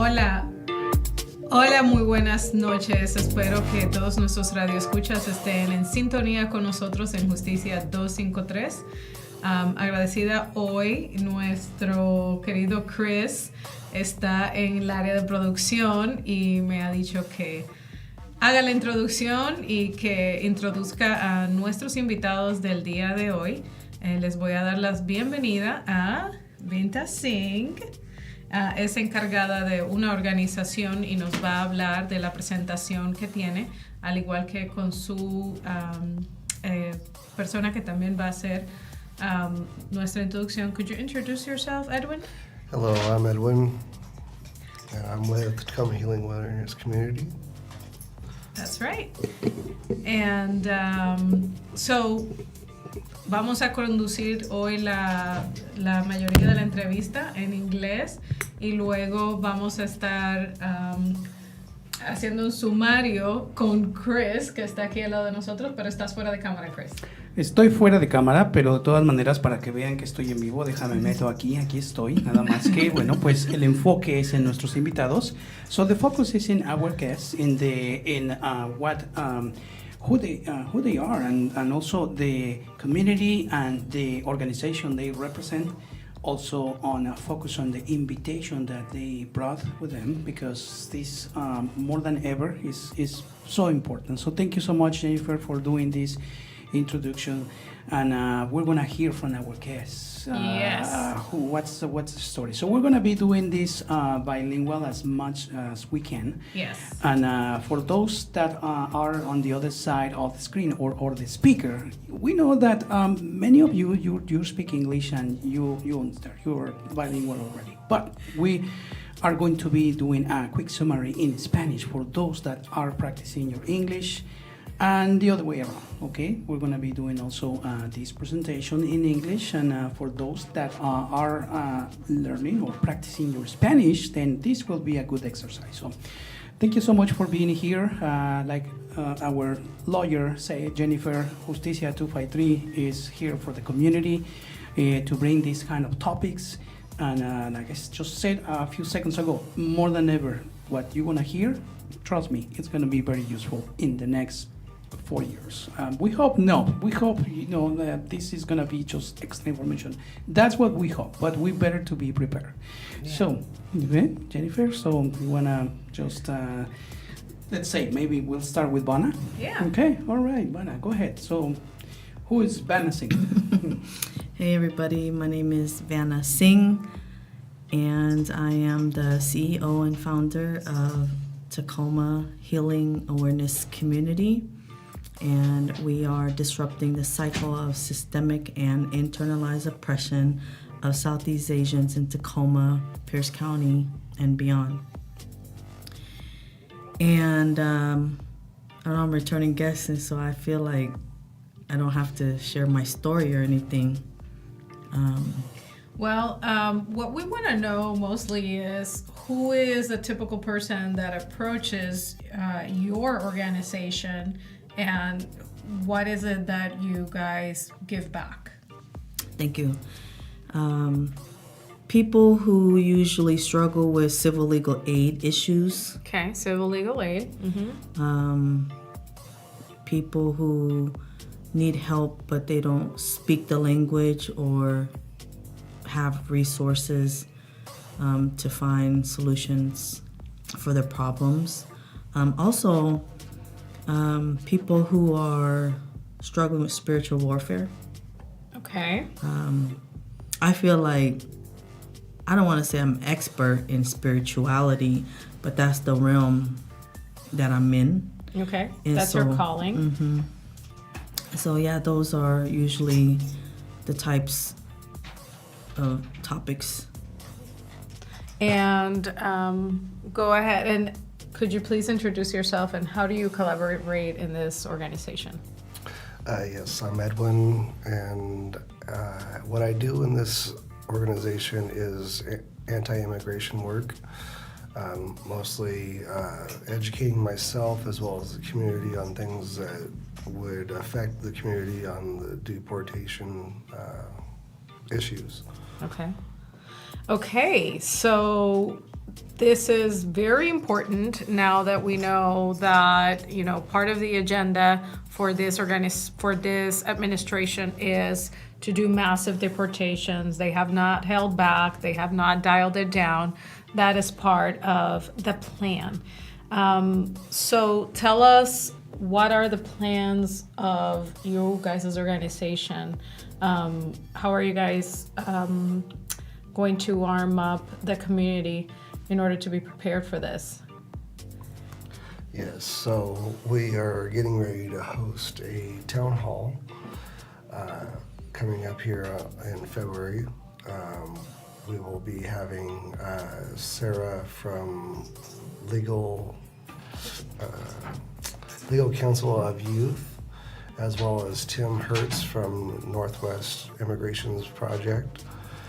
Hola. Hola, muy buenas noches. Espero que todos nuestros radioescuchas estén en sintonía con nosotros en Justicia 253. Agradecida hoy, nuestro querido Chris está en el área de producción y me ha dicho que haga la introducción y que introduzca a nuestros invitados del día de hoy. Les voy a dar la bienvenida a invitacion. Es encargada de una organización y nos va a hablar de la presentación que tiene, al igual que con su persona que también va a hacer nuestra introducción. Could you introduce yourself, Edwin? Hello, I'm Edwin, and I'm with the Tacoma Healing Wilderness Community. That's right. And so vamos a conducir hoy la mayoría de la entrevista en inglés y luego vamos a estar haciendo un sumario con Chris, que está aquí al lado de nosotros, pero estás fuera de cámara, Chris. Estoy fuera de cámara, pero de todas maneras, para que vean que estoy en vivo, déjame meto aquí estoy, nada más que, bueno, pues el enfoque es en nuestros invitados. So the focus is in our guests, who they are, and also the community and the organization they represent. Also on a focus on the invitation that they brought with them, because this more than ever is so important. So thank you so much, Jennifer, for doing this introduction, and we're gonna hear from our guests. Yes. What's the story? So we're gonna be doing this bilingual as much as we can. Yes. And for those that are on the other side of the screen or the speaker, we know that many of you speak English and you're bilingual already. But we are going to be doing a quick summary in Spanish for those that are practicing your English. And the other way around, okay? We're going to be doing also this presentation in English, and for those that are learning or practicing your Spanish, then this will be a good exercise. So thank you so much for being here. Like our lawyer said, Jennifer, Justicia 253 is here for the community to bring these kind of topics. And like I just said a few seconds ago, more than ever, what you want to hear, trust me, it's going to be very useful in the next 4 years. We hope that this is going to be just extra information. That's what we hope, but we better to be prepared. Yeah. So, Jennifer, so you want to just, let's say, maybe we'll start with Vanna? Yeah. Okay, all right, Vanna, go ahead. So, who is Vanna Singh? Hey everybody, my name is Vanna Singh, and I am the CEO and founder of Tacoma Healing Awareness Community, and we are disrupting the cycle of systemic and internalized oppression of Southeast Asians in Tacoma, Pierce County, and beyond. And I'm returning guest, and so I feel like I don't have to share my story or anything. What we want to know mostly is who is a typical person that approaches your organization, and what is it that you guys give back? Thank you. People who usually struggle with civil legal aid issues. Okay, civil legal aid. Mm-hmm. People who need help but they don't speak the language or have resources to find solutions for their problems. Also, people who are struggling with spiritual warfare. Okay. I feel like, I don't want to say I'm expert in spirituality, but that's the realm that I'm in. Okay, and that's your calling. Mm-hmm. So yeah, those are usually the types of topics. And go ahead, and could you please introduce yourself, and how do you collaborate in this organization? Yes, I'm Edwin, and what I do in this organization is anti-immigration work, mostly educating myself as well as the community on things that would affect the community on the deportation issues. Okay, so This is very important now that we know that, part of the agenda for this administration is to do massive deportations. They have not held back. They have not dialed it down. That is part of the plan. So tell us, what are the plans of you guys' organization? How are you guys going to arm up the community in order to be prepared for this? Yes, so we are getting ready to host a town hall coming up here in February. We will be having Sarah from Legal Council of Youth, as well as Tim Hertz from Northwest Immigrations Project.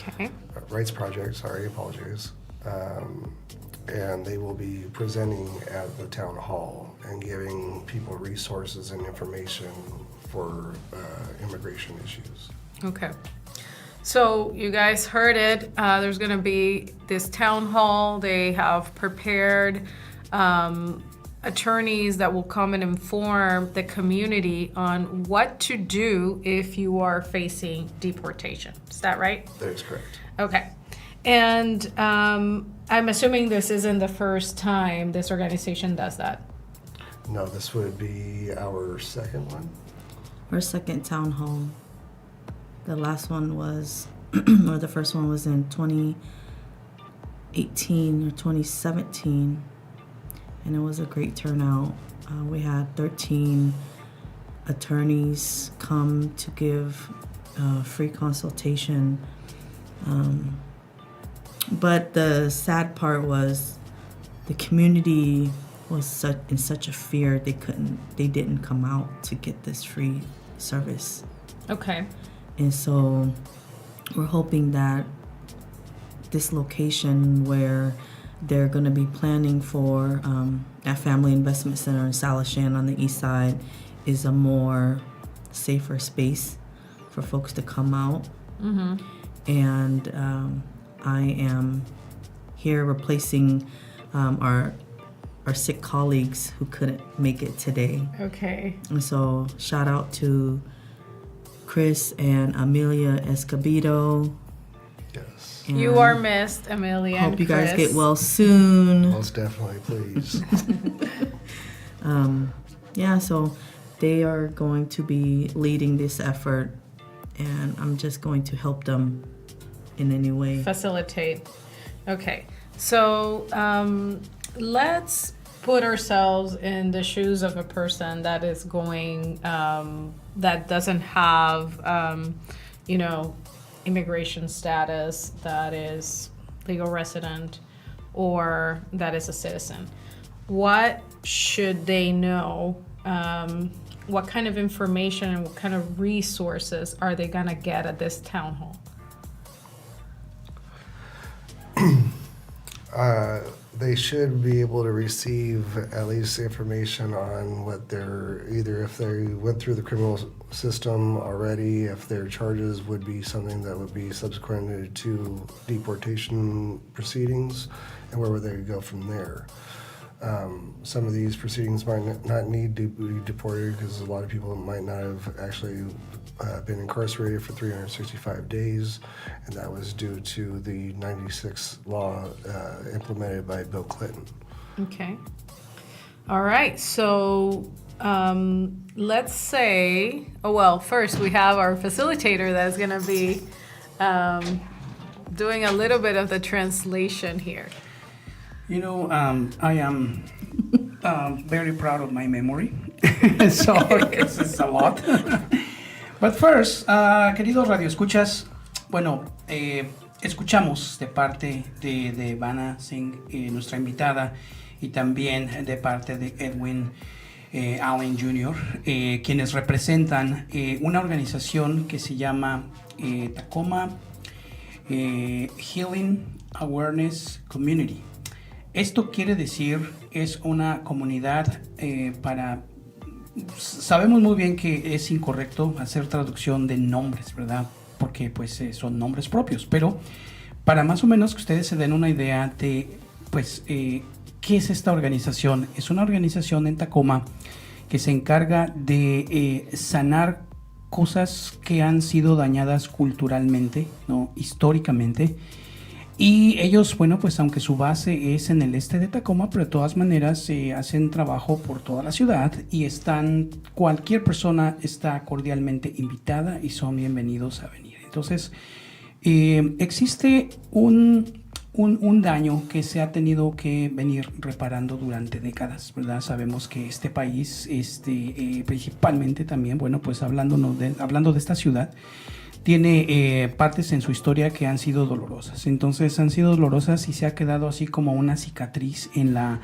Okay. Rights Project, sorry, apologize. And they will be presenting at the town hall and giving people resources and information for immigration issues. Okay. So you guys heard it. There's going to be this town hall. They have prepared attorneys that will come and inform the community on what to do if you are facing deportation. Is that right? That is correct. Okay. And I'm assuming this isn't the first time this organization does that. No, this would be our second one. Our second town hall. The last one was, or the first one was in 2018 or 2017, and it was a great turnout. We had 13 attorneys come to give free consultation. But the sad part was the community was in such a fear they didn't come out to get this free service. Okay. And so we're hoping that this location where they're going to be planning for at Family Investment Center in Salishan on the east side is a more safer space for folks to come out. Mm-hmm. And I am here replacing our sick colleagues who couldn't make it today. Okay. And so shout out to Chris and Amelia Escobedo. Yes. And You are missed, Amelia and hope you guys Chris. get well soon. Most definitely, please. Yeah, so they are going to be leading this effort, and I'm just going to help them in any way. Facilitate. Okay. So let's put ourselves in the shoes of a person that is going, that doesn't have, immigration status, that is legal resident, or that is a citizen. What should they know? What kind of information and what kind of resources are they going to get at this town hall? They should be able to receive at least information on what either if they went through the criminal system already, if their charges would be something that would be subsequent to deportation proceedings, and where would they go from there. Some of these proceedings might not need to be deported because a lot of people might not have actually been incarcerated for 365 days, and that was due to the 96 law implemented by Bill Clinton. Okay. All right. So let's say, first we have our facilitator that's going to be doing a little bit of the translation here. I am very proud of my memory, so it's a lot. But first, queridos radioescuchas, escuchamos de parte de Vanna Singh, nuestra invitada, y también de parte de Edwin Allen Jr., quienes representan una organización que se llama Tacoma Healing Awareness Community. Esto quiere decir, es una comunidad para... Sabemos muy bien que es incorrecto hacer traducción de nombres, ¿verdad? Porque pues son nombres propios, pero para más o menos que ustedes se den una idea de pues, ¿qué es esta organización? Es una organización en Tacoma que se encarga de sanar cosas que han sido dañadas culturalmente, ¿no? Históricamente. Y ellos, bueno, pues aunque su base es en el este de Tacoma, pero de todas maneras hacen trabajo por toda la ciudad y cualquier persona está cordialmente invitada y son bienvenidos a venir. Entonces, existe un daño que se ha tenido que venir reparando durante décadas, ¿verdad? Sabemos que este país, principalmente también, bueno, pues hablando de esta ciudad, tiene partes en su historia que han sido dolorosas. Entonces han sido dolorosas y se ha quedado así como una cicatriz en la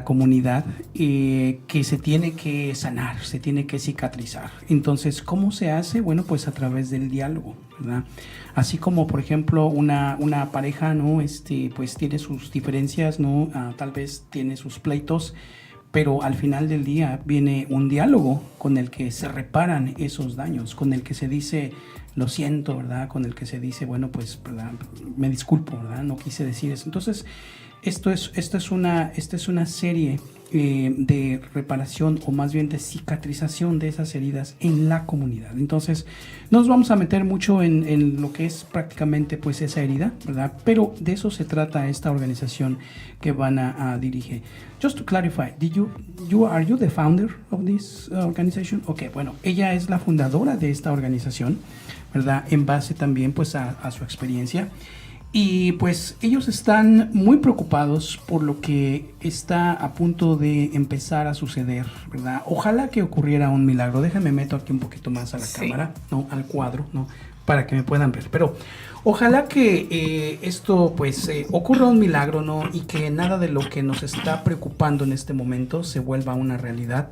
comunidad que se tiene que sanar, se tiene que cicatrizar. Entonces, ¿cómo se hace? Bueno, pues a través del diálogo, ¿verdad? Así como, por ejemplo, una pareja, ¿no? Pues tiene sus diferencias, ¿no? Tal vez tiene sus pleitos, pero al final del día viene un diálogo con el que se reparan esos daños, con el que se dice, lo siento, ¿verdad? Con el que se dice, bueno, pues, ¿verdad? Me disculpo, ¿verdad? No quise decir eso. Entonces, esta es una serie de reparación, o más bien de cicatrización de esas heridas en la comunidad. Entonces, no nos vamos a meter mucho en lo que es prácticamente pues esa herida, ¿verdad? Pero de eso se trata esta organización que Vanna dirige. Just to clarify, are you the founder of this organization? Okay, bueno, ella es la fundadora de esta organización, ¿verdad? En base también pues a su experiencia. Y pues ellos están muy preocupados por lo que está a punto de empezar a suceder, ¿verdad? Ojalá que ocurriera un milagro. Déjame meto aquí un poquito más a la cámara, ¿no? Al cuadro, ¿no? Para que me puedan ver. Pero ojalá que esto pues ocurra un milagro, ¿no? Y que nada de lo que nos está preocupando en este momento se vuelva una realidad.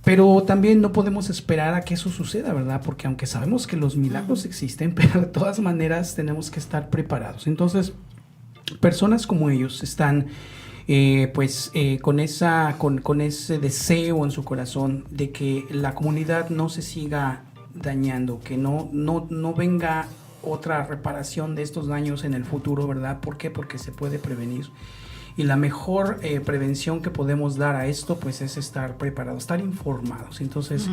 Pero también no podemos esperar a que eso suceda, ¿verdad? Porque aunque sabemos que los milagros existen, pero de todas maneras tenemos que estar preparados. Entonces, personas como ellos están con ese deseo en su corazón de que la comunidad no se siga dañando, que no venga otra reparación de estos daños en el futuro, ¿verdad? ¿Por qué? Porque se puede prevenir. Y la mejor prevención que podemos dar a esto, pues, es estar preparados, estar informados. Entonces,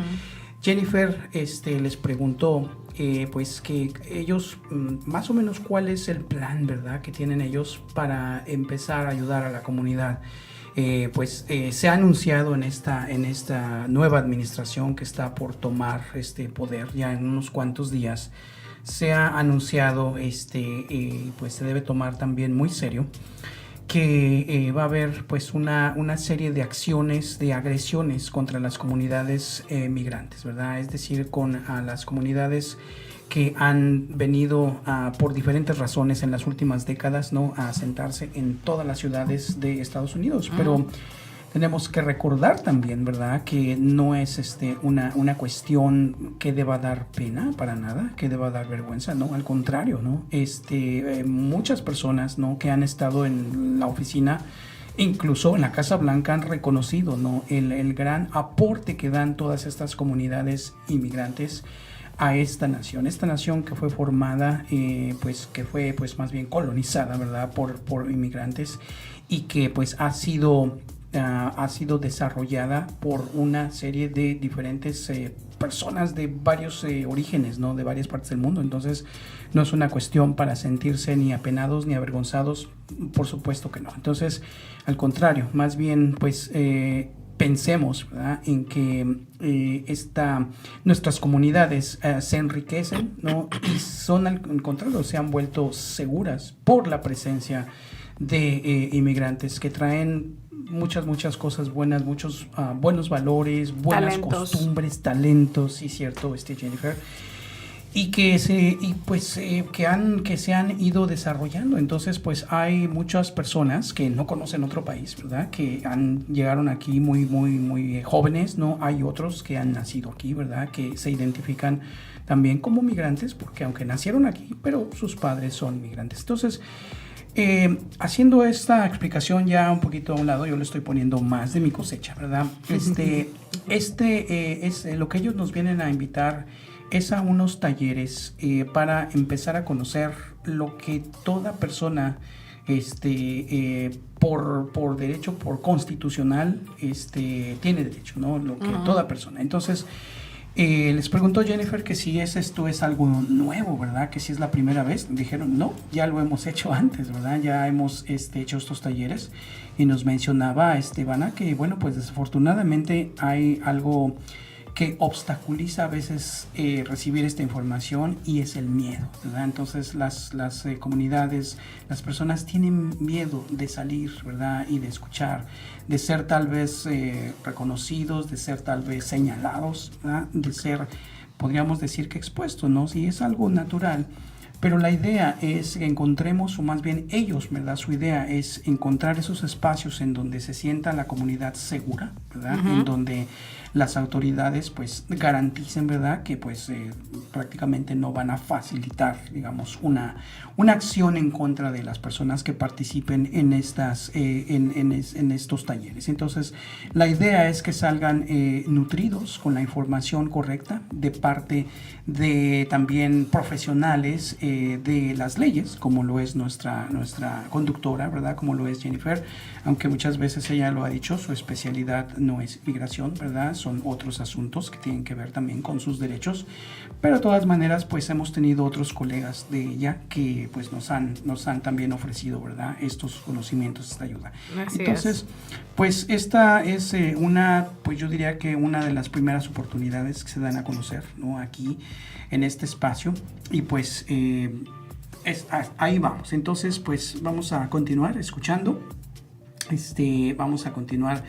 Jennifer les preguntó, pues, que ellos, más o menos, cuál es el plan, ¿verdad?, que tienen ellos para empezar a ayudar a la comunidad. Se ha anunciado en esta nueva administración que está por tomar poder ya en unos cuantos días. Se ha anunciado, pues, se debe tomar también muy serio, que va a haber pues una serie de acciones, de agresiones contra las comunidades migrantes, ¿verdad? Es decir, con las comunidades que han venido por diferentes razones en las últimas décadas, ¿no?, a asentarse en todas las ciudades de Estados Unidos. Pero tenemos que recordar también, ¿verdad?, que no es una cuestión que deba dar pena para nada, que deba dar vergüenza, no, al contrario, ¿no? Muchas personas, ¿no?, que han estado en la oficina, incluso en la Casa Blanca, han reconocido, ¿no?, el gran aporte que dan todas estas comunidades inmigrantes a esta nación que fue formada, que fue pues más bien colonizada, ¿verdad?, por inmigrantes, y que pues ha sido desarrollada por una serie de diferentes personas de varios orígenes, ¿no?, de varias partes del mundo. Entonces, no es una cuestión para sentirse ni apenados ni avergonzados, por supuesto que no. Entonces, al contrario, más bien, pues, pensemos, ¿verdad?, en que nuestras comunidades se enriquecen, ¿no?, y son, al contrario, se han vuelto seguras por la presencia de inmigrantes que traen muchas cosas buenas, muchos buenos valores, buenas costumbres, talentos, sí, cierto, Jennifer, y que se han ido desarrollando. Entonces, pues, hay muchas personas que no conocen otro país, ¿verdad?, que llegaron aquí muy jóvenes, ¿no? Hay otros que han nacido aquí, ¿verdad?, que se identifican también como migrantes, porque aunque nacieron aquí, pero sus padres son migrantes. Entonces, haciendo esta explicación ya un poquito a un lado, yo le estoy poniendo más de mi cosecha, ¿verdad? Es lo que ellos nos vienen a invitar es a unos talleres para empezar a conocer lo que toda persona por derecho, por constitucional, tiene derecho, ¿no? Lo que toda persona. Entonces, les preguntó Jennifer que si esto es algo nuevo, ¿verdad? Que si es la primera vez. Dijeron, no, ya lo hemos hecho antes, ¿verdad? Ya hemos hecho estos talleres. Y nos mencionaba Vanna que, bueno, pues desafortunadamente hay algo que obstaculiza a veces recibir esta información, y es el miedo, ¿verdad? Entonces las comunidades, las personas tienen miedo de salir, ¿verdad? Y de escuchar, de ser tal vez reconocidos, de ser tal vez señalados, ¿verdad? De ser, podríamos decir que expuestos, ¿no? Sí, es algo natural. Pero la idea es que encontremos, o más bien ellos, ¿verdad? Su idea es encontrar esos espacios en donde se sienta la comunidad segura, ¿verdad? En donde las autoridades pues garanticen, ¿verdad? Que pues prácticamente no van a facilitar, digamos, una acción en contra de las personas que participen en en estos talleres. Entonces, la idea es que salgan nutridos con la información correcta de parte de también profesionales de las leyes, como lo es nuestra conductora, ¿verdad? Como lo es Jennifer, aunque muchas veces ella lo ha dicho, su especialidad no es migración, ¿verdad? Son otros asuntos que tienen que ver también con sus derechos, pero de todas maneras pues hemos tenido otros colegas de ella que pues nos han también ofrecido, ¿verdad? Estos conocimientos, esta ayuda. Así Entonces, es. pues esta es pues yo diría que una de las primeras oportunidades que se dan a conocer, ¿no? Aquí en este espacio, y pues ahí vamos. Entonces pues vamos a continuar escuchando, vamos a continuar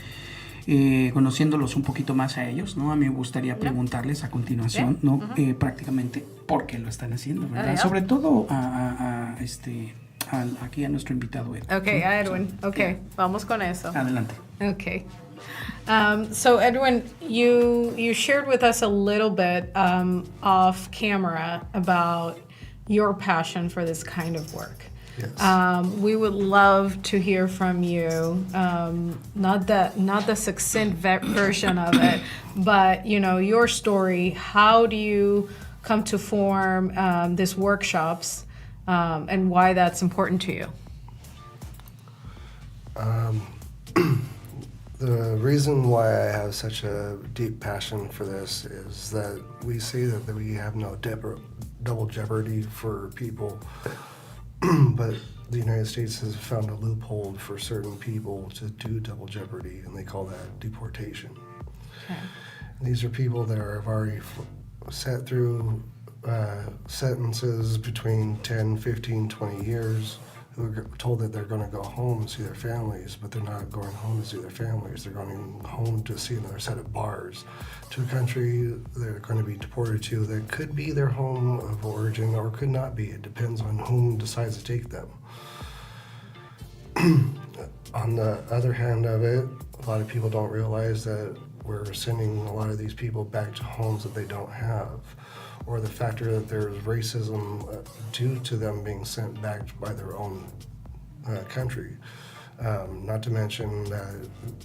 conociéndolos un poquito más a ellos, ¿no? A mí me gustaría preguntarles a continuación, ¿no? Prácticamente por qué lo están haciendo, ¿verdad? Sobre todo aquí a nuestro invitado Edwin. Okay, a Edwin. Okay, vamos con eso. Adelante. Okay. So Edwin, you shared with us a little bit off camera about your passion for this kind of work. Yes. We would love to hear from you, not the succinct version of it, but your story. How do you come to form these workshops, and why that's important to you? The reason why I have such a deep passion for this is that we see that we have no double jeopardy for people, but the United States has found a loophole for certain people to do double jeopardy, and they call that deportation. Okay. These are people that have already sat through sentences between 10, 15, 20 years, who are told that they're going to go home and see their families, but they're not going home to see their families. They're going home to see another set of bars, to a country they're going to be deported to that could be their home of origin or could not be. It depends on whom decides to take them. On the other hand of it, a lot of people don't realize that we're sending a lot of these people back to homes that they don't have, or the factor that there's racism due to them being sent back by their own country. Not to mention that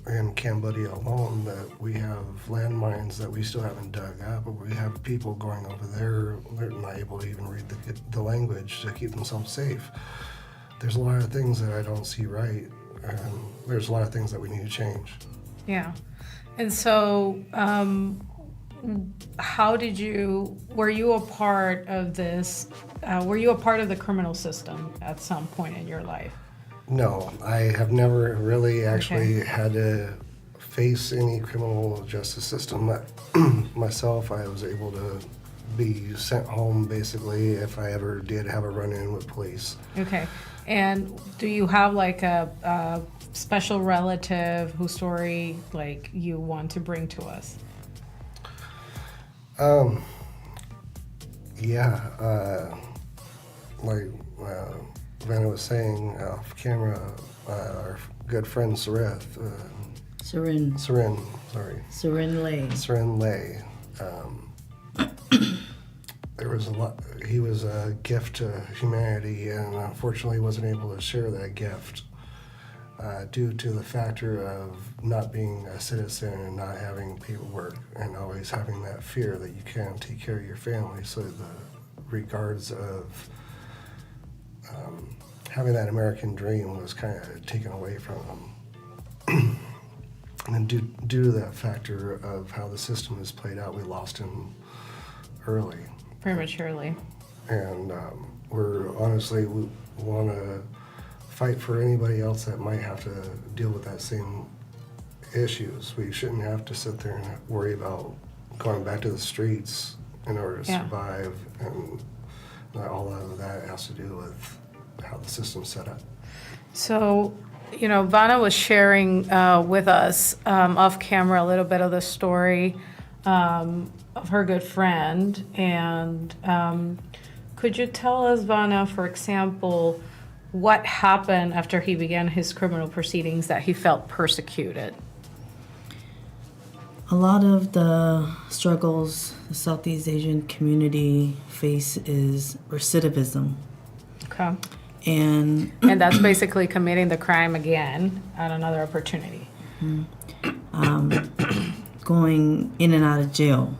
in Cambodia alone, that we have landmines that we still haven't dug up, but we have people going over there, they're not able to even read the language to keep themselves safe. There's a lot of things that I don't see right, and there's a lot of things that we need to change. Yeah. And so, were you a part of this, were you a part of the criminal system at some point in your life? No, I have never really actually had to face any criminal justice system. Myself, I was able to be sent home basically if I ever did have a run-in with police. Okay. And do you have like a special relative whose story like you want to bring to us? Like Vanna was saying off camera, our good friend Seren Lay. There was a lot. He was a gift to humanity, and unfortunately wasn't able to share that gift due to the factor of not being a citizen and not having paperwork, and always having that fear that you can't take care of your family. So the regards of having that American dream was kind of taken away from him. And due to that factor of how the system is played out, we lost him early. Prematurely. And we want to fight for anybody else that might have to deal with that same issues. We shouldn't have to sit there and worry about going back to the streets in order to survive, and all of that has to do with how the system's set up. So, Vanna was sharing with us off camera a little bit of the story of her good friend. And could you tell us, Vanna, for example, what happened after he began his criminal proceedings that he felt persecuted? A lot of the struggles the Southeast Asian community face is recidivism. Okay. And that's basically committing the crime again at another opportunity. Going in and out of jail.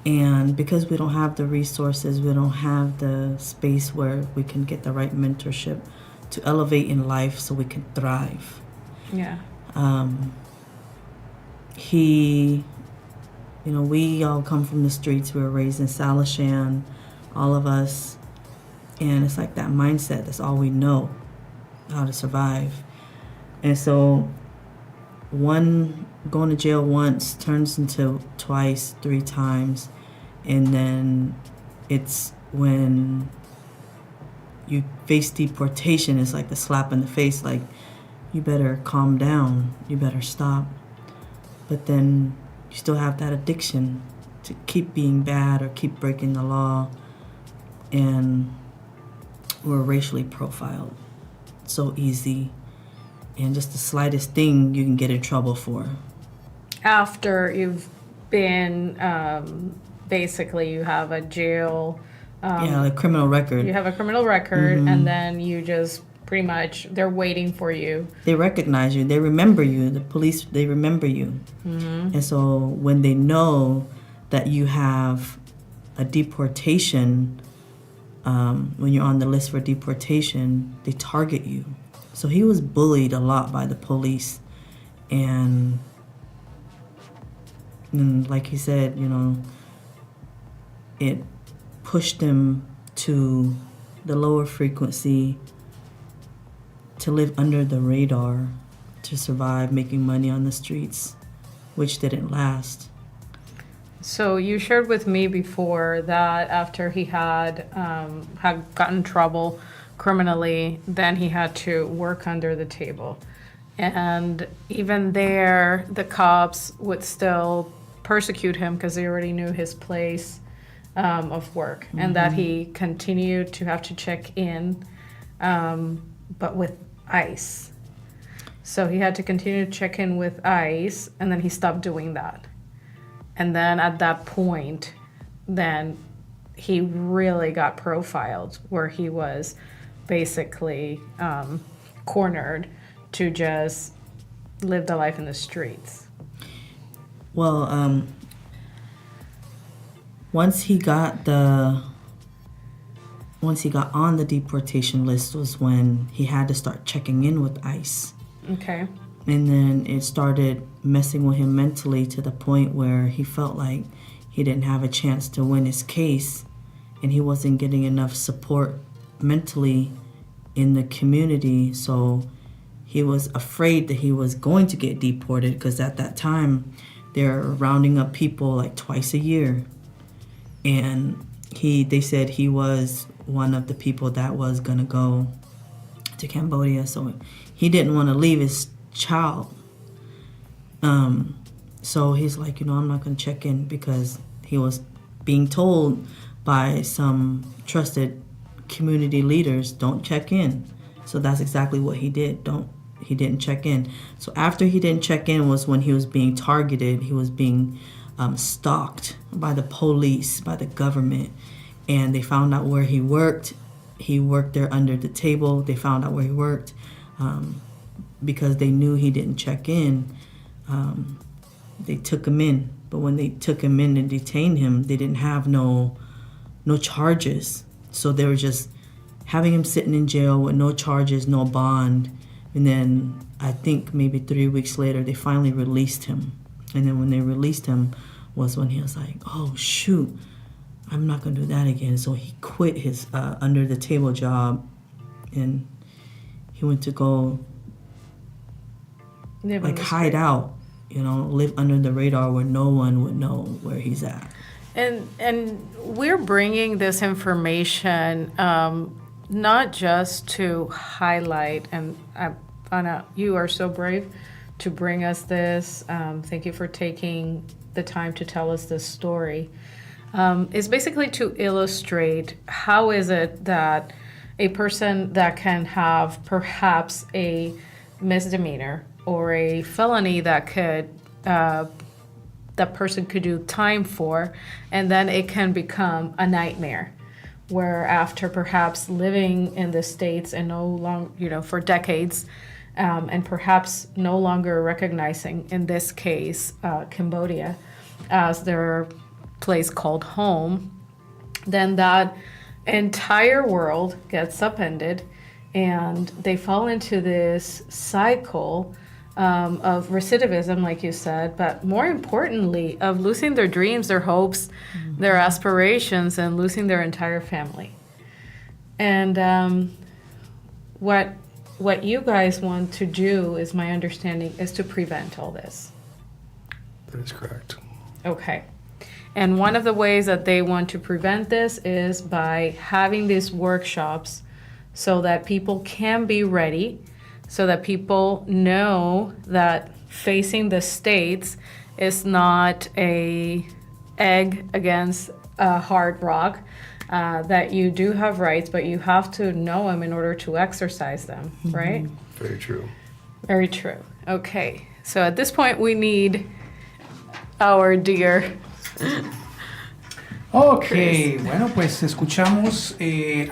And because we don't have the resources, we don't have the space where we can get the right mentorship to elevate in life so we can thrive. Yeah. We all come from the streets. We were raised in Salishan, all of us. And it's like that mindset, that's all we know, how to survive. And so going to jail once turns into twice, 3 times. And then it's when you face deportation, it's like the slap in the face, like, you better calm down, you better stop. But then you still have that addiction to keep being bad or keep breaking the law. And we're racially profiled so easy. And just the slightest thing you can get in trouble for. After you've been, basically you have a jail. Like criminal record. You have a criminal record, and then you just pretty much, they're waiting for you. They recognize you. They remember you. The police, they remember you. And so when they know that you have a deportation, when you're on the list for deportation, they target you. So he was bullied a lot by the police. And like he said, it pushed him to the lower frequency, to live under the radar, to survive making money on the streets, which didn't last. So you shared with me before that after he had gotten in trouble criminally, then he had to work under the table. And even there, the cops would still persecute him because they already knew his place of work, and that he continued to have to check in, but with ICE. So he had to continue to check in with ICE, and then he stopped doing that. And then at that point, then he really got profiled, where he was basically cornered to just live the life in the streets. Well, once he got on the deportation list was when he had to start checking in with ICE. Okay. And then it started messing with him mentally to the point where he felt like he didn't have a chance to win his case, and he wasn't getting enough support mentally in the community. So he was afraid that he was going to get deported, because at that time they're rounding up people like twice a year. And they said he was one of the people that was gonna go to Cambodia. So he didn't want to leave his child. So he's like, I'm not gonna check in, because he was being told by some trusted community leaders, don't check in. So that's exactly what he did. He didn't check in. So after he didn't check in was when he was being targeted. He was being stalked by the police, by the government, and they found out where he worked. He worked there under the table. They found out where he worked because they knew he didn't check in. They took him in, but when they took him in and detained him, they didn't have no charges. So they were just having him sitting in jail with no charges, no bond. And then I think maybe 3 weeks later, they finally released him. And then when they released him was when he was like, oh, shoot, I'm not going to do that again. So he quit his under-the-table job, and he went to go, hide out, live under the radar where no one would know where he's at. And we're bringing this information not just to highlight, and Vanna, you are so brave to bring us this. Thank you for taking the time to tell us this story. It's basically to illustrate how is it that a person that can have perhaps a misdemeanor or a felony that that person could do time for, and then it can become a nightmare, where after perhaps living in the States and no longer, for decades, and perhaps no longer recognizing, in this case, Cambodia, as their place called home, then that entire world gets upended, and they fall into this cycle of recidivism, like you said, but more importantly, of losing their dreams, their hopes, their aspirations, and losing their entire family. And what you guys want to do, is my understanding, is to prevent all this. That is correct. Okay. And one of the ways that they want to prevent this is by having these workshops so that people can be ready, so that people know that facing the states is not a egg against a hard rock, that you do have rights, but you have to know them in order to exercise them, right? Very true. Very true. Okay. So at this point, we need our dear... Ok, bueno, pues escuchamos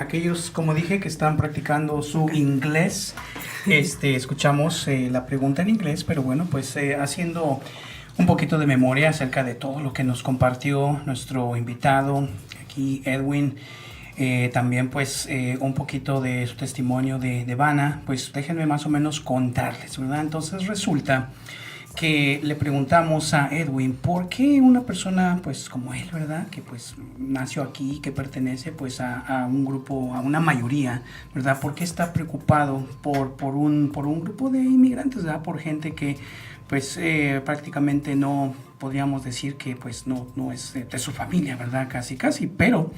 aquellos, como dije, que están practicando su inglés. Escuchamos la pregunta en inglés, pero bueno, pues haciendo un poquito de memoria acerca de todo lo que nos compartió nuestro invitado aquí, Edwin. También pues un poquito de su testimonio de Vanna, pues déjenme más o menos contarles, ¿verdad? Entonces resulta que le preguntamos a Edwin por qué una persona pues como él, ¿verdad? Que pues nació aquí, que pertenece pues a un grupo, a una mayoría, ¿verdad? ¿Por qué está preocupado por un grupo de inmigrantes, ¿verdad? Por gente que pues prácticamente no podríamos decir que pues no es de su familia, ¿verdad? Casi, pero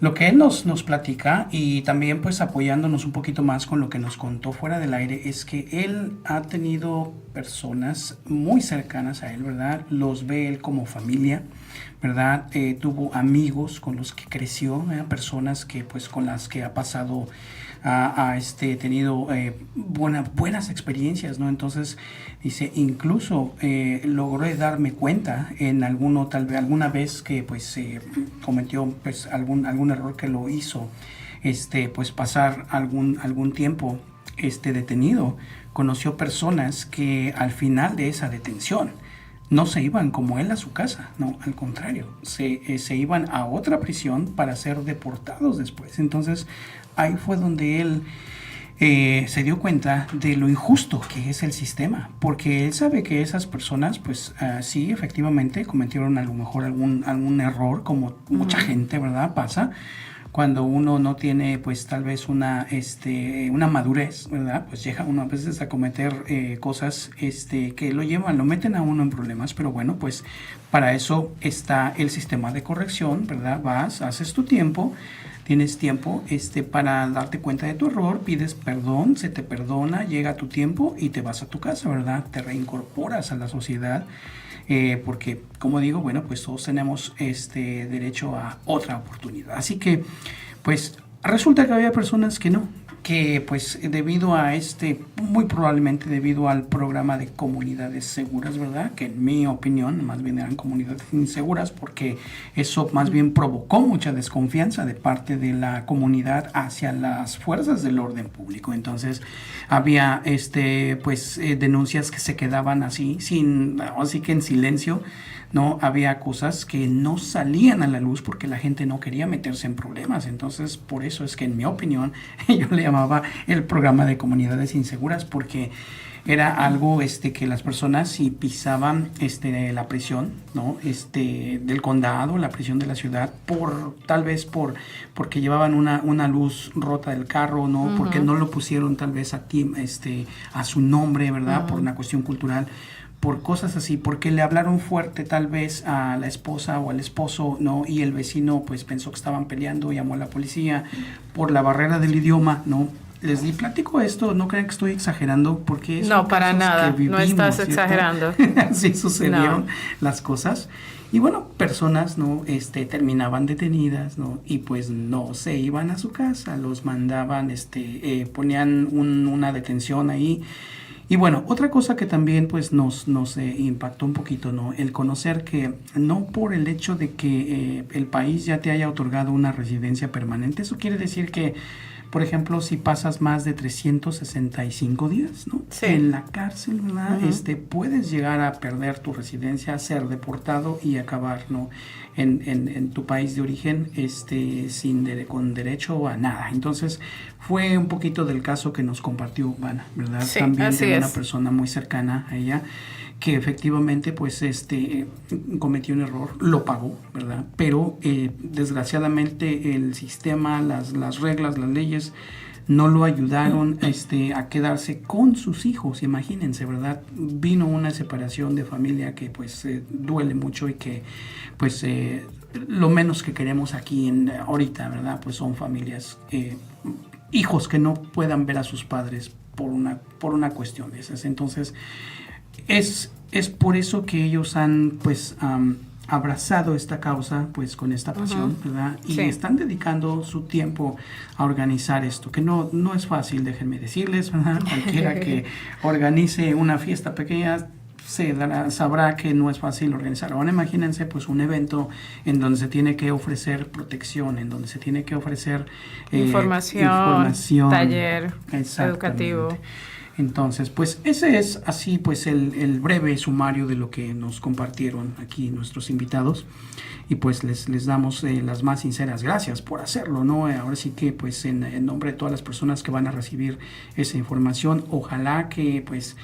lo que él nos platica, y también pues apoyándonos un poquito más con lo que nos contó fuera del aire, es que él ha tenido personas muy cercanas a él, ¿verdad? Los ve él como familia, ¿verdad? Tuvo amigos con los que creció, personas que pues con las que ha pasado, ha tenido buenas experiencias, ¿no? Entonces dice, incluso logré darme cuenta en alguna vez que pues cometió pues algún error que lo hizo pues pasar algún tiempo detenido. Conoció personas que al final de esa detención no se iban como él a su casa, no, al contrario, se iban a otra prisión para ser deportados después. Entonces ahí fue donde él se dio cuenta de lo injusto que es el sistema, porque él sabe que esas personas pues sí, efectivamente cometieron a lo mejor algún error, como mucha gente, ¿verdad? Pasa cuando uno no tiene pues tal vez una madurez, ¿verdad? Pues llega uno a veces a cometer cosas que lo meten a uno en problemas, pero bueno, pues para eso está el sistema de corrección, ¿verdad? Vas, haces tu tiempo, tienes tiempo para darte cuenta de tu error, pides perdón, se te perdona, llega tu tiempo y te vas a tu casa, ¿verdad? Te reincorporas a la sociedad, porque como digo, bueno, pues todos tenemos derecho a otra oportunidad. Así que pues resulta que había personas que no, que pues debido a muy probablemente debido al programa de comunidades seguras, ¿verdad? Que en mi opinión más bien eran comunidades inseguras, porque eso más bien provocó mucha desconfianza de parte de la comunidad hacia las fuerzas del orden público. Entonces había denuncias que se quedaban así que en silencio, ¿no? Había cosas que no salían a la luz porque la gente no quería meterse en problemas. Entonces, por eso es que, en mi opinión, yo le llamaba el programa de comunidades inseguras, porque era algo que las personas, si pisaban la prisión, ¿no? Del condado, la prisión de la ciudad, tal vez porque llevaban una luz rota del carro, ¿no? Porque no lo pusieron tal vez a su nombre, ¿verdad? Por una cuestión cultural, por cosas así, porque le hablaron fuerte tal vez a la esposa o al esposo, ¿no? Y el vecino pues pensó que estaban peleando, llamó a la policía por la barrera del idioma, ¿no? Les platico esto, no crean que estoy exagerando, porque no, para nada, vivimos, no estás ¿cierto? exagerando. Así sucedieron las cosas. Y bueno, personas, ¿no? Terminaban detenidas, ¿no? Y pues no se iban a su casa, los mandaban, ponían una detención ahí. Y bueno, otra cosa que también pues nos impactó un poquito, ¿no? El conocer que no por el hecho de que el país ya te haya otorgado una residencia permanente, eso quiere decir que, por ejemplo, si pasas más de 365 días, ¿no? Sí. En la cárcel, ¿verdad? Puedes llegar a perder tu residencia, ser deportado y acabar, ¿no? En tu país de origen, con derecho a nada. Entonces, fue un poquito del caso que nos compartió Vanna, ¿verdad? Sí, también así de una es. persona muy cercana a ella, que efectivamente pues cometió un error, lo pagó, ¿verdad? Pero desgraciadamente el sistema, las reglas, las leyes no lo ayudaron a quedarse con sus hijos, imagínense, ¿verdad? Vino una separación de familia que pues duele mucho, y que pues lo menos que queremos aquí ahorita, ¿verdad? Pues son familias, hijos que no puedan ver a sus padres por una cuestión de esas. Entonces, es por eso que ellos han pues abrazado esta causa pues con esta pasión, ¿verdad? Y están dedicando su tiempo a organizar esto, que no es fácil, déjenme decirles, ¿verdad? Cualquiera que organice una fiesta pequeña sabrá que no es fácil organizar. Ahora imagínense pues un evento en donde se tiene que ofrecer protección, en donde se tiene que ofrecer información, taller educativo. Entonces, pues ese es así pues el breve sumario de lo que nos compartieron aquí nuestros invitados, y pues les damos las más sinceras gracias por hacerlo, ¿no? Ahora sí que pues en nombre de todas las personas que van a recibir esa información, ojalá que pues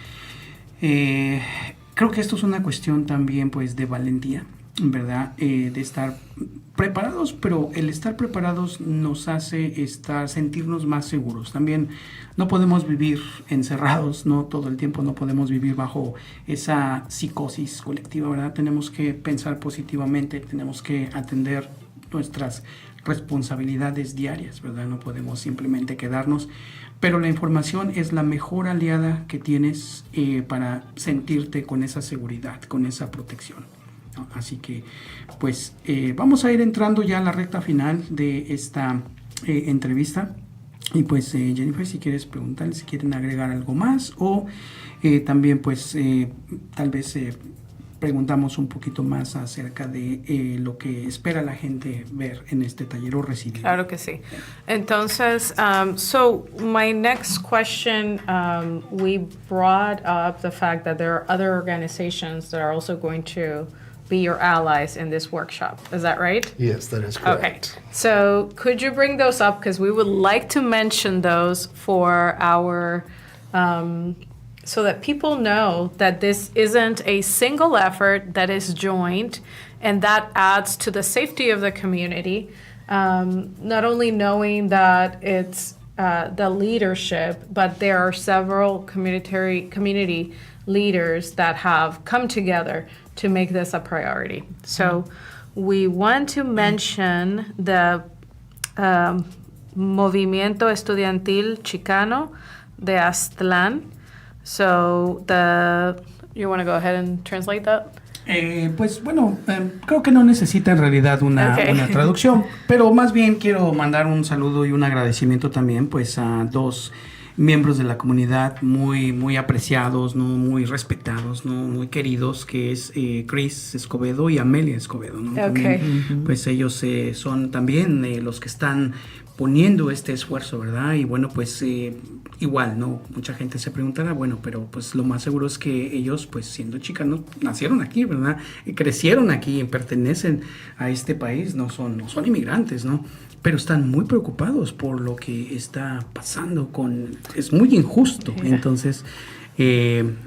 creo que esto es una cuestión también pues de valentía, ¿verdad? De estar preparados, pero el estar preparados nos hace sentirnos más seguros. También no podemos vivir encerrados, no todo el tiempo, no podemos vivir bajo esa psicosis colectiva, ¿verdad? Tenemos que pensar positivamente, tenemos que atender nuestras responsabilidades diarias, ¿verdad? No podemos simplemente quedarnos, pero la información es la mejor aliada que tienes para sentirte con esa seguridad, con esa protección. Así que pues vamos a ir entrando ya a la recta final de esta entrevista, y pues Jennifer, si quieres preguntar, si quieren agregar algo más, o también pues tal vez preguntamos un poquito más acerca de lo que espera la gente ver en este taller o recibir. Claro que sí. Entonces, so my next question, we brought up the fact that there are other organizations that are also going to be your allies in this workshop. Is that right? Yes, that is correct. Okay. So could you bring those up? Because we would like to mention those for our, so that people know that this isn't a single effort, that is joint, and that adds to the safety of the community. Not only knowing that it's the leadership, but there are several community leaders that have come together to make this a priority. So we want to mention the Movimiento Estudiantil Chicano de Aztlán. So you want to go ahead and translate that? Pues bueno, creo que no necesita en realidad una traducción, pero más bien quiero mandar un saludo y un agradecimiento también pues a dos miembros de la comunidad muy apreciados, ¿no? Muy respetados, ¿no? Muy queridos, que es Chris Escobedo y Amelia Escobedo, ¿no? También, pues ellos son también los que están poniendo este esfuerzo, ¿verdad? Y bueno, pues igual, ¿no? Mucha gente se preguntará, bueno, pero pues lo más seguro es que ellos, pues siendo chicanos, nacieron aquí, ¿verdad? Crecieron aquí, pertenecen a este país, no son inmigrantes, ¿no? Pero están muy preocupados por lo que está pasando es muy injusto. Yeah. Entonces,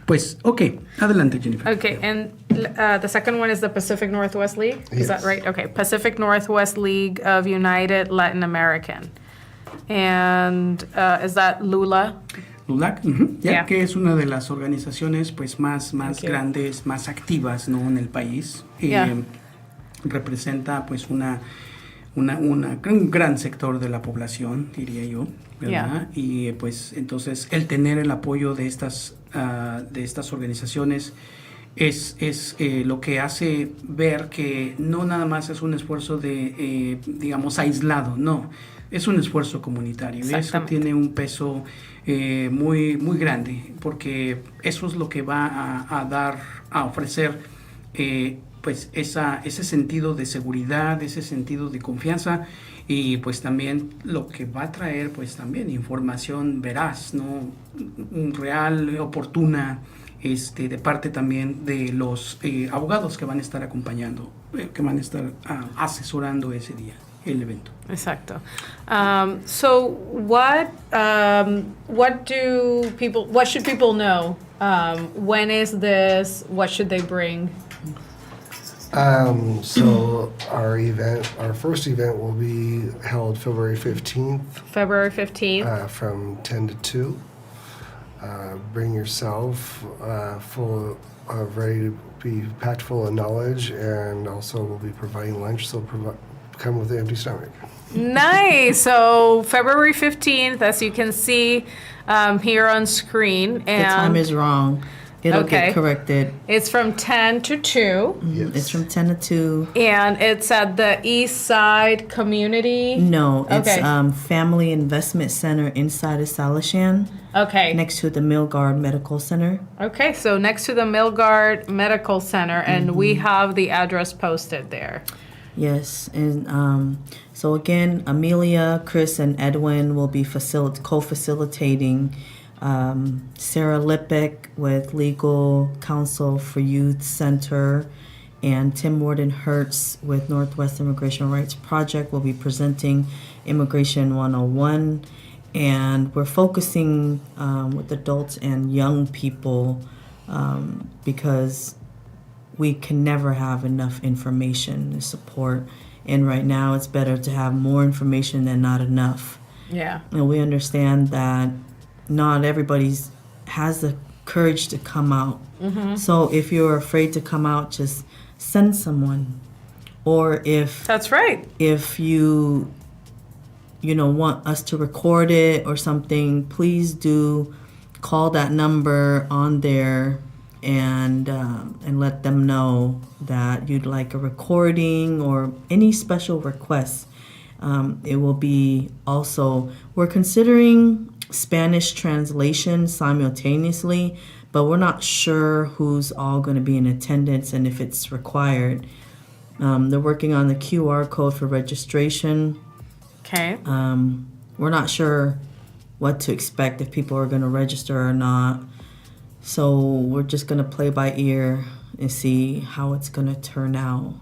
pues, okay, adelante, Jennifer. Okay, and the second one is the Pacific Northwest League. Is that Yes. right? Okay, Pacific Northwest League of United Latin American. And is that LULA? LULAC, ya Yeah. que es una de las organizaciones pues más Thank you. grandes, más activas, ¿no? En el país. Yeah. Representa pues un gran sector de la población, diría yo, ¿verdad? Y pues entonces el tener el apoyo de estas organizaciones es lo que hace ver que no nada más es un esfuerzo de, digamos, aislado, no, es un esfuerzo comunitario. Y eso Exactamente. tiene un peso muy, muy grande, porque eso es lo que va a ofrecer pues ese sentido de seguridad, ese sentido de confianza, y pues también lo que va a traer pues también información veraz, ¿no? Real, oportuna, de parte también de los abogados que van a estar acompañando, que van a estar asesorando ese día, el evento. Exacto. So what should people know? When is this? What should they bring? So our first event will be held February 15th February 15th. from 10 to 2. Bring yourself ready to be packed full of knowledge, and also we'll be providing lunch, so come with an empty stomach. Nice. So February 15th, as you can see here on screen. The time is wrong. It'll Okay. get corrected. It's from 10 to 2. Yes. It's from 10 to 2. And it's at the East Side Community. No, it's Okay. Family Investment Center inside of Salishan, Okay. next to the Millgard Medical Center. Okay, so next to the Millgard Medical Center, and we have the address posted there. Yes, and so again, Amelia, Chris, and Edwin will be co-facilitating. Sarah Lippick with Legal Counsel for Youth Center, and Tim Warden Hertz with Northwest Immigration Rights Project will be presenting Immigration 101. And we're focusing with adults and young people because we can never have enough information and support. And right now it's better to have more information than not enough. Yeah. And we understand that not everybody has the courage to come out. Mm-hmm. So if you're afraid to come out, just send someone. Or if That's right. you want us to record it or something, please do call that number on there and let them know that you'd like a recording or any special requests. It will be also, we're considering Spanish translation simultaneously, but we're not sure who's all going to be in attendance and if it's required. They're working on the QR code for registration. Okay. We're not sure what to expect, if people are going to register or not. So we're just going to play by ear and see how it's going to turn out.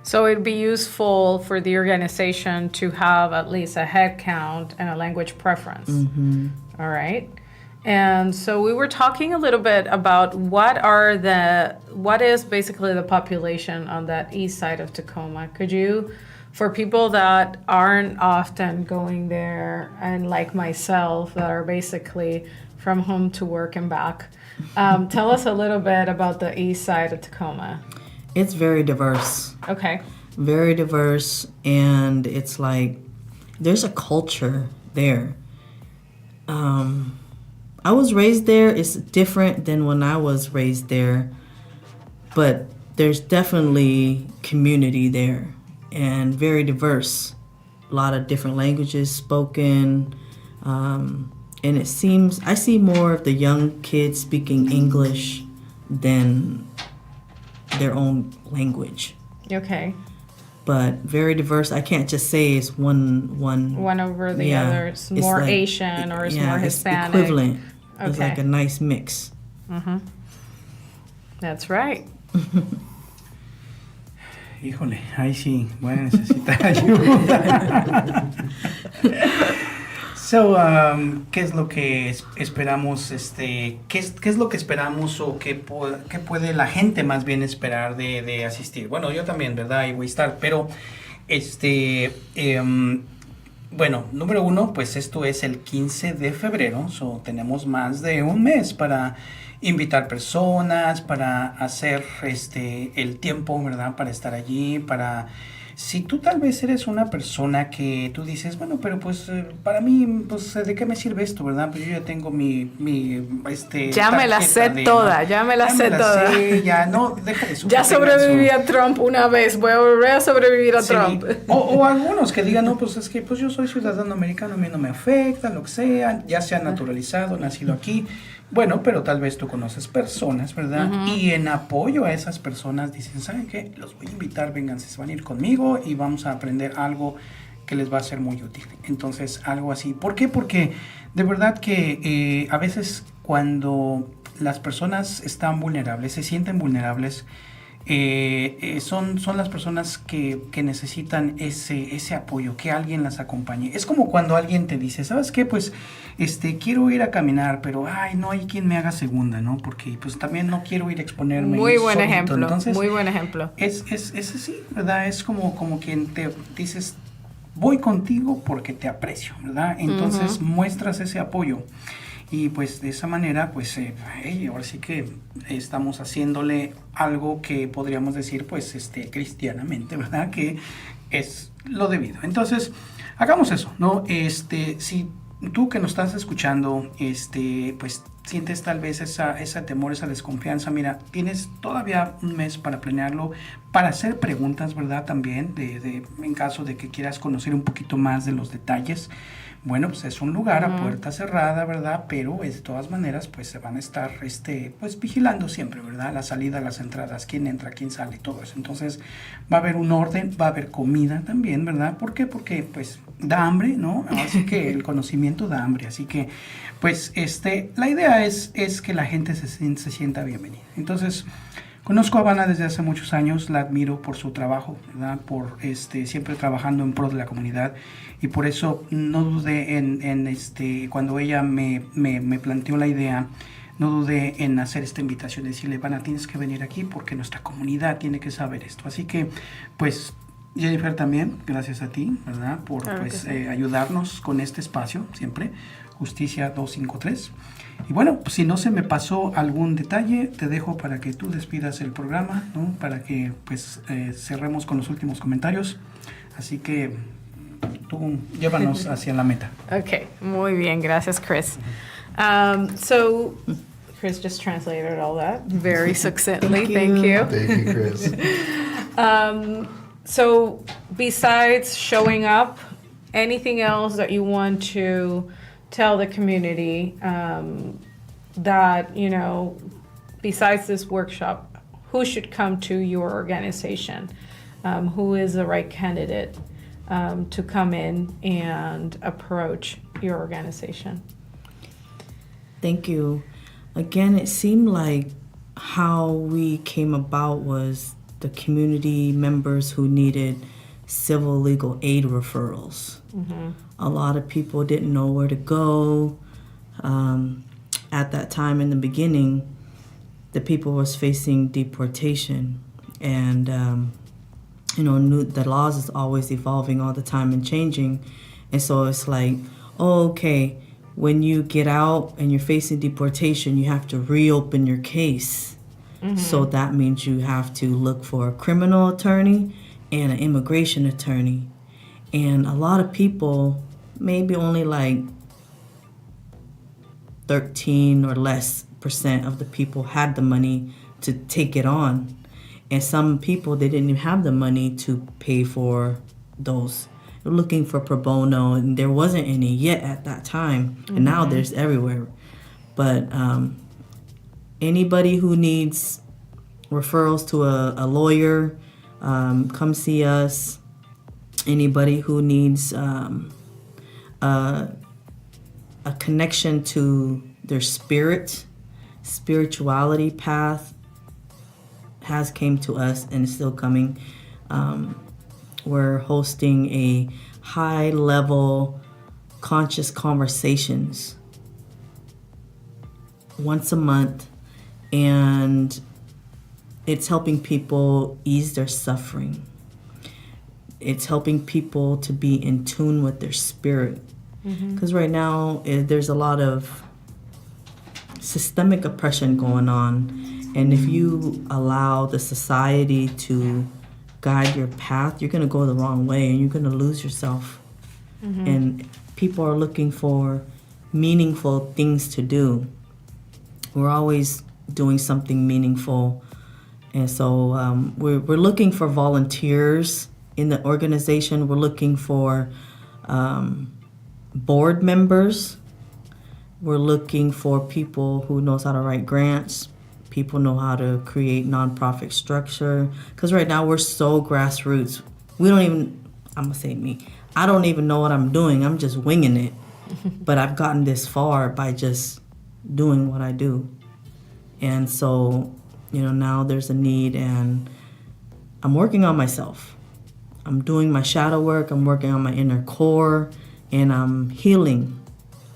So it'd be useful for the organization to have at least a head count and a language preference. Mm-hmm. All right. And so we were talking a little bit about what is basically the population on that east side of Tacoma. Could you, for people that aren't often going there, and like myself, that are basically from home to work and back, tell us a little bit about the east side of Tacoma. It's very diverse. Okay. Very diverse, and it's like there's a culture there. I was raised there. It's different than when I was raised there, but there's definitely community there and very diverse. A lot of different languages spoken, and it seems I see more of the young kids speaking English than their own language. Okay. but very diverse. I can't just say it's one over the yeah, other. It's more like, Asian or it's yeah, more it's Hispanic. equivalent. It's Okay. like a nice mix. That's right. Híjole, ahí sí voy a necesitar ayuda. So, ¿qué es lo que esperamos? ¿Qué es lo que esperamos o qué puede la gente más bien esperar de asistir? Bueno, yo también, ¿verdad? Ahí voy a estar, pero bueno, número 1, pues esto es el 15 de febrero, so tenemos más de un mes para invitar personas, para hacer el tiempo, ¿verdad? Para estar allí, si tú tal vez eres una persona que tú dices, bueno, pero pues para mí, pues ¿de qué me sirve esto, verdad? Pues yo ya tengo mi Ya me la sé toda, ya me la sé toda. Ya, no, deja de Ya sobreviví a Trump una vez, voy a volver a sobrevivir a Trump. O algunos que digan, no, pues es que pues yo soy ciudadano americano, a mí no me afecta, lo que sea, ya se ha naturalizado, nacido aquí. Bueno, pero tal vez tú conoces personas, ¿verdad? Y en apoyo a esas personas dicen, ¿saben qué? Los voy a invitar, vénganse, se van a ir conmigo y vamos a aprender algo que les va a ser muy útil. Entonces, algo así. ¿Por qué? Porque de verdad que a veces cuando las personas están vulnerables, se sienten vulnerables, son las personas que necesitan ese apoyo, que alguien las acompañe. Es como cuando alguien te dice, ¿sabes qué? Pues quiero ir a caminar, pero ay, no hay quien me haga segunda, ¿no? Porque pues también no quiero ir a exponerme. Muy buen solito. ejemplo. Entonces, muy buen ejemplo. Es así, ¿verdad? Es como quien te dices, voy contigo porque te aprecio, ¿verdad? Entonces muestras ese apoyo. Y pues de esa manera, pues ahora sí que estamos haciéndole algo que podríamos decir, pues cristianamente, ¿verdad? Que es lo debido. Entonces, hagamos eso, ¿no? Si tú que nos estás escuchando, pues sientes tal vez ese temor, esa desconfianza, mira, tienes todavía un mes para planearlo, para hacer preguntas, ¿verdad? También, en caso de que quieras conocer un poquito más de los detalles. Bueno, pues es un lugar a puerta cerrada, ¿verdad? Pero de todas maneras, pues se van a estar, pues vigilando siempre, ¿verdad? La salida, las entradas, quién entra, quién sale y todo eso. Entonces, va a haber un orden, va a haber comida también, ¿verdad? ¿Por qué? Porque, pues, da hambre, ¿no? Así que el conocimiento da hambre. Así que, pues, la idea es que la gente se sienta bienvenida. Entonces, conozco a Vanna desde hace muchos años, la admiro por su trabajo, ¿verdad? Por siempre trabajando en pro de la comunidad, y por eso no dudé en cuando ella me planteó la idea, no dudé en hacer esta invitación, decirle, Vanna, tienes que venir aquí porque nuestra comunidad tiene que saber esto. Así que, pues, Jennifer también, gracias a ti, ¿verdad? Por Claro pues, que sí. ayudarnos con este espacio, siempre, Justicia 253. Y bueno, pues, si no se me pasó algún detalle, te dejo para que tú despidas el programa, ¿no? Para que pues cerremos con los últimos comentarios. Así que tú llévanos hacia la meta. Okay, muy bien, gracias, Chris. So, Chris just translated all that very succinctly. Thank you. Thank you, Chris. So, besides showing up, anything else that you want to tell the community that, besides this workshop, who should come to your organization? Who is the right candidate to come in and approach your organization? Thank you. Again, it seemed like how we came about was the community members who needed civil legal aid referrals. Mm-hmm. A lot of people didn't know where to go. At that time in the beginning, the people was facing deportation, and the laws is always evolving all the time and changing, and so it's like, oh, okay, when you get out and you're facing deportation, you have to reopen your case. Mm-hmm. So that means you have to look for a criminal attorney and an immigration attorney. And a lot of people, maybe only like 13 or less % of the people had the money to take it on. And some people, they didn't even have the money to pay for those. They're looking for pro bono, and there wasn't any yet at that time. Mm-hmm. And now there's everywhere. But anybody who needs referrals to a lawyer, Come see us. Anybody who needs a connection to their spirituality path has came to us and is still coming. We're hosting a high-level conscious conversations once a month, and it's helping people ease their suffering. It's helping people to be in tune with their spirit. Because right now, there's a lot of systemic oppression going on. And if you allow the society to guide your path, you're going to go the wrong way and you're going to lose yourself. And people are looking for meaningful things to do. We're always doing something meaningful. And so we're looking for volunteers in the organization. We're looking for board members. We're looking for people who knows how to write grants. People know how to create nonprofit structure. Because right now we're so grassroots. We don't even, I'm going to say me, I don't even know what I'm doing. I'm just winging it. But I've gotten this far by just doing what I do. And so, now there's a need, and I'm working on myself. I'm doing my shadow work. I'm working on my inner core, and I'm healing.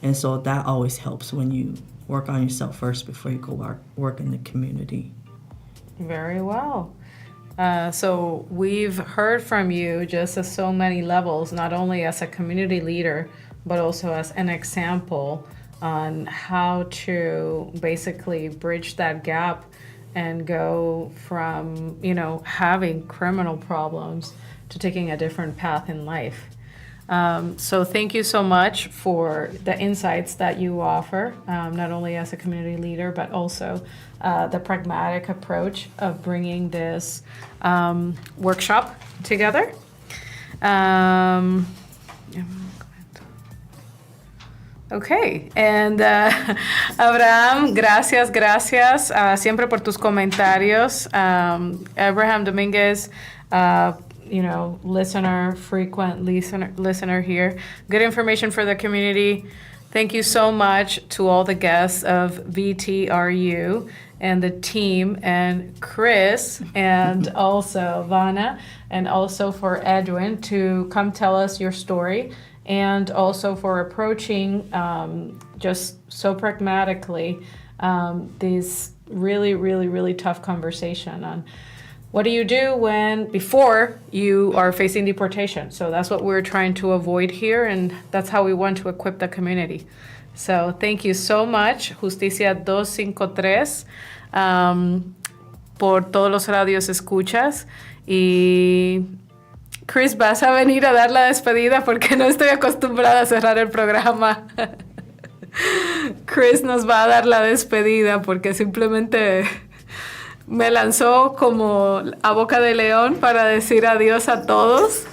And so that always helps when you work on yourself first before you go work in the community. Very well. So we've heard from you just at so many levels, not only as a community leader, but also as an example on how to basically bridge that gap and go from, having criminal problems to taking a different path in life. So thank you so much for the insights that you offer, not only as a community leader, but also the pragmatic approach of bringing this workshop together. Okay, and Abraham, gracias siempre por tus comentarios. Abraham Dominguez, frequent listener here. Good information for the community. Thank you so much to all the guests of VTRU and the team, and Chris, and also Vanna, and also for Edwin to come tell us your story, and also for approaching just so pragmatically this really, really, really tough conversation on what do you do before you are facing deportation. So that's what we're trying to avoid here, and that's how we want to equip the community. So thank you so much, Justicia 253, por todos los radios escuchas. Y Chris, vas a venir a dar la despedida porque no estoy acostumbrada a cerrar el programa. Chris nos va a dar la despedida porque simplemente me lanzó como a boca de león para decir adiós a todos.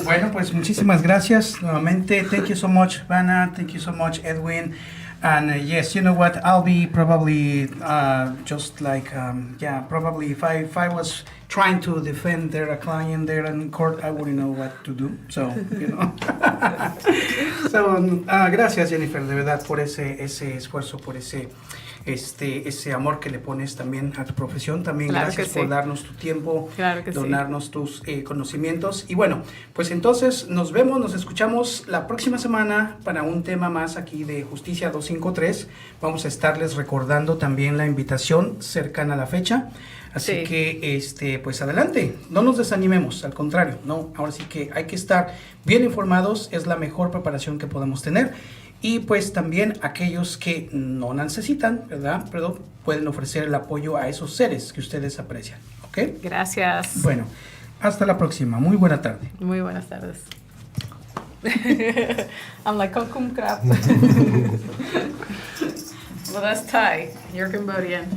Bueno, pues muchísimas gracias nuevamente. Thank you so much, Vanna. Thank you so much, Edwin. And yes, you know what? I'll be probably just like, probably if I was trying to defend their client there in court, I wouldn't know what to do. So, So, gracias, Jennifer, de verdad, por ese esfuerzo, por ese amor que le pones también a tu profesión. También claro, gracias por darnos tu tiempo, claro que donarnos tus conocimientos. Y bueno, pues entonces nos escuchamos la próxima semana para un tema más aquí de Justicia 253. Vamos a estarles recordando también la invitación cercana a la fecha. Así que, pues adelante, no nos desanimemos, al contrario, no, ahora sí que hay que estar bien informados, es la mejor preparación que podemos tener. Y pues también aquellos que no necesitan, ¿verdad? Pero pueden ofrecer el apoyo a esos seres que ustedes aprecian, ¿ok? Gracias. Bueno, hasta la próxima. Muy buena tarde. Muy buenas tardes. I'm like, kum crap. Well, that's Thai. You're Cambodian.